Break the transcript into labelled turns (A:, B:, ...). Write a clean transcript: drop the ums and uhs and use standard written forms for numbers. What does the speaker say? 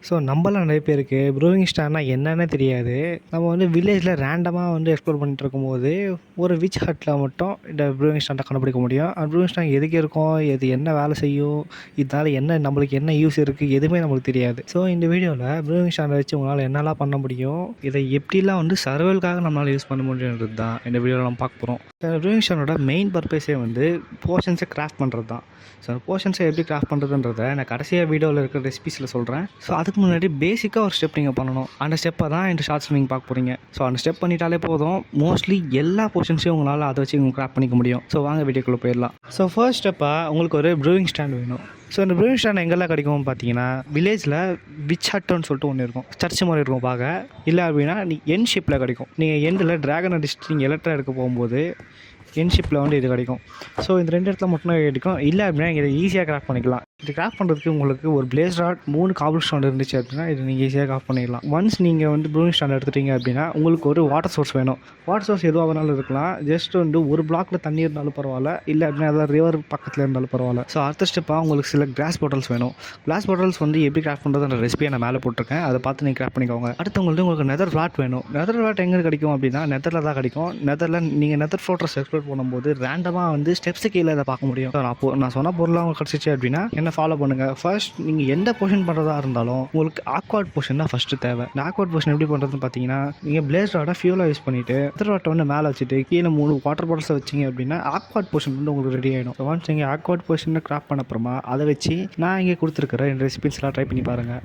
A: So நம்மலாம் நிறைய பேருக்கு ப்ரூவிங் ஸ்டார்னா என்னன்னே தெரியாது. நம்ம வந்து வில்லேஜில் ரேண்டமாக வந்து எக்ஸ்ப்ளோர் பண்ணிட்டு இருக்கும்போது ஒரு விச் ஹட்டில் மட்டும் இந்த ப்ரூவிங் ஸ்டாண்டை கண்டுபிடிக்க முடியும். அந்த ப்ரூவிங் ஸ்டாண்ட் எதுக்கு இருக்கும், எது என்ன வேலை செய்யும், இதனால் என்ன நம்மளுக்கு என்ன யூஸ் இருக்குது, எதுவுமே நம்மளுக்கு தெரியாது. ஸோ இந்த வீடியோவில் ப்ரூவிங் ஸ்டாண்டை வச்சு உங்களால் என்னெல்லாம் பண்ண முடியும், இதை எப்படிலாம் வந்து சர்வைவலுக்காக நம்மளால் யூஸ் பண்ண முடியுன்றது தான் இந்த வீடியோவில் நம்ம பார்க்க போகிறோம். ப்ரூவிங் ஸ்டாண்டோட மெயின் பர்பஸே வந்து போர்ஷன்ஸை கிராஃப்ட் பண்ணுறது தான். ஸோ போர்ஷன்ஸை எப்படி கிராஃப்ட் பண்ணுறதுன்றதை நான் கடைசியாக வீடியோவில் இருக்கிற ரெசிபீஸில் சொல்கிறேன். ஸோ அதுக்கு முன்னாடி பேசிக்காக ஒரு ஸ்டெப் நீங்கள் பண்ணணும். அந்த ஸ்டெப்பை தான் இந்த ஷார்ட்ஸில் நீங்கள் பார்க்க போகிறீங்க. ஸோ அந்த ஸ்டெப் பண்ணிட்டாலே போதும், மோஸ்ட்லி எல்லா போர்ஷன்ஸையும் உங்களால் அதை வச்சு உங்களுக்கு கிராஃப்ட் பண்ணிக்க முடியும். ஸோ வாங்க வீடியோக்குள்ளே போயிடலாம். ஸோ ஃபர்ஸ்ட் ஸ்டெப்பாக உங்களுக்கு ஒரு ப்ரூவிங் ஸ்டாண்ட் வேணும். ஸோ இந்த ப்ரூவிங் ஸ்டாண்ட் எங்கெல்லாம் கிடைக்கும் பார்த்தீங்கன்னா, வில்லேஜில் விச் ஹட்டுன்னு சொல்லிட்டு ஒன்று இருக்கும், சர்ச் மாதிரி இருக்கும் பார்க்க. இல்லை அப்படின்னா என் ஷிப்பில் கிடைக்கும். நீங்கள் எண்டில் ட்ராகன் அடிச்சுட்டு நீங்கள் எலக்ட்ரா எடுக்க போகும்போது என் ஷிப்பில் வந்து இது கிடைக்கும். ஸோ இந்த ரெண்டு இடத்துல மட்டும் கிடைக்கும். இல்லை அப்படின்னா இதை ஈஸியாக கிராஃப்ட் பண்ணிக்கலாம். இது கிராஃப்ட் பண்ணுறதுக்கு உங்களுக்கு ஒரு பிளேஸ் ராட் 3 காபிள் ஸ்டாண்ட் இருந்துச்சு அப்படின்னா இது நீங்கள் ஈஸியாக கிராஃப்ட் பண்ணிடலாம். ஒன்ஸ் நீங்கள் வந்து ப்ரூவிங் ஸ்டாண்ட் எடுத்துட்டீங்க அப்படின்னா உங்களுக்கு ஒரு வாட்டர் சோர்ஸ் வேணும். வாட்டர் சோர்ஸ் எதுவாக வேணாலும் இருக்கலாம். ஜஸ்ட் வந்து ஒரு பிளாக்ல தண்ணி இருந்தாலும் பரவாயில்ல, இல்லை அப்படின்னா அதாவது ரிவர் பக்கத்தில் இருந்தாலும் பரவாயில்ல. ஸோ அடுத்த ஸ்டெப்பாக உங்களுக்கு சில கிளாஸ் பாட்டில்ஸ் வேணும். கிளாஸ் பாட்டில்ஸ் வந்து எப்படி கிராஃப்ட் பண்ணுறதுன்ற ரெசிபியை நான் மேலே போட்டிருக்கேன், அதை பார்த்து நீங்கள் கிராஃப்ட் பண்ணிக்கோங்க. அடுத்து உங்களுக்கு நெதர் ஃப்ளாட் வேணும். நெதர் ஃப்ளாட் எங்கே கிடைக்கும் அப்படின்னா நெதரில் தான் கிடைக்கும். நெதரில் நீங்கள் நெதர் ஃப்ளோட்டர்ஸ் எக்ஸ்ப்ளோர் பண்ணும்போது ரேண்டமாக வந்து ஸ்டெப்ஸு கீழே அதை பார்க்க முடியும். நான் சொன்ன பொருளாக உங்களுக்கு கிடச்சிச்சு அப்படின்னா என்ன ஃபாலோ பண்ணுங்கள். ஃபர்ஸ்ட் நீங்கள் எந்த போர்ஷன் பண்ணுறதா இருந்தாலும் உங்களுக்கு ஆக்வர்ட் போர்ஷன் தான் ஃபஸ்ட்டு தேவை. இந்த ஆக்வர்ட் போர்ஷன் எப்படி பண்ணுறதுன்னு பார்த்தீங்கன்னா, நீங்கள் பிளேஸ் ராடை ஃபியூலாக யூஸ் பண்ணிவிட்டு நெதர் ராட்டை வந்து மேலே வச்சுட்டு கீழே 3 வாட்டர் பாட்டில்ஸை வச்சிங்க அப்படின்னா ஆக்வர்ட் போர்ஷன் வந்து உங்களுக்கு ரெடி ஆகிடும். ஸோ ஒன்ஸ் நீங்கள் ஆக்வர்ட் போர்ஷனை கிராஃப்ட் பண்ண அப்புறமா அதை வச்சு நான் இங்கே கொடுத்துருக்கிற இந்த ரெசிபிஸ்லாம் ட்ரை பண்ணி பாருங்கள்.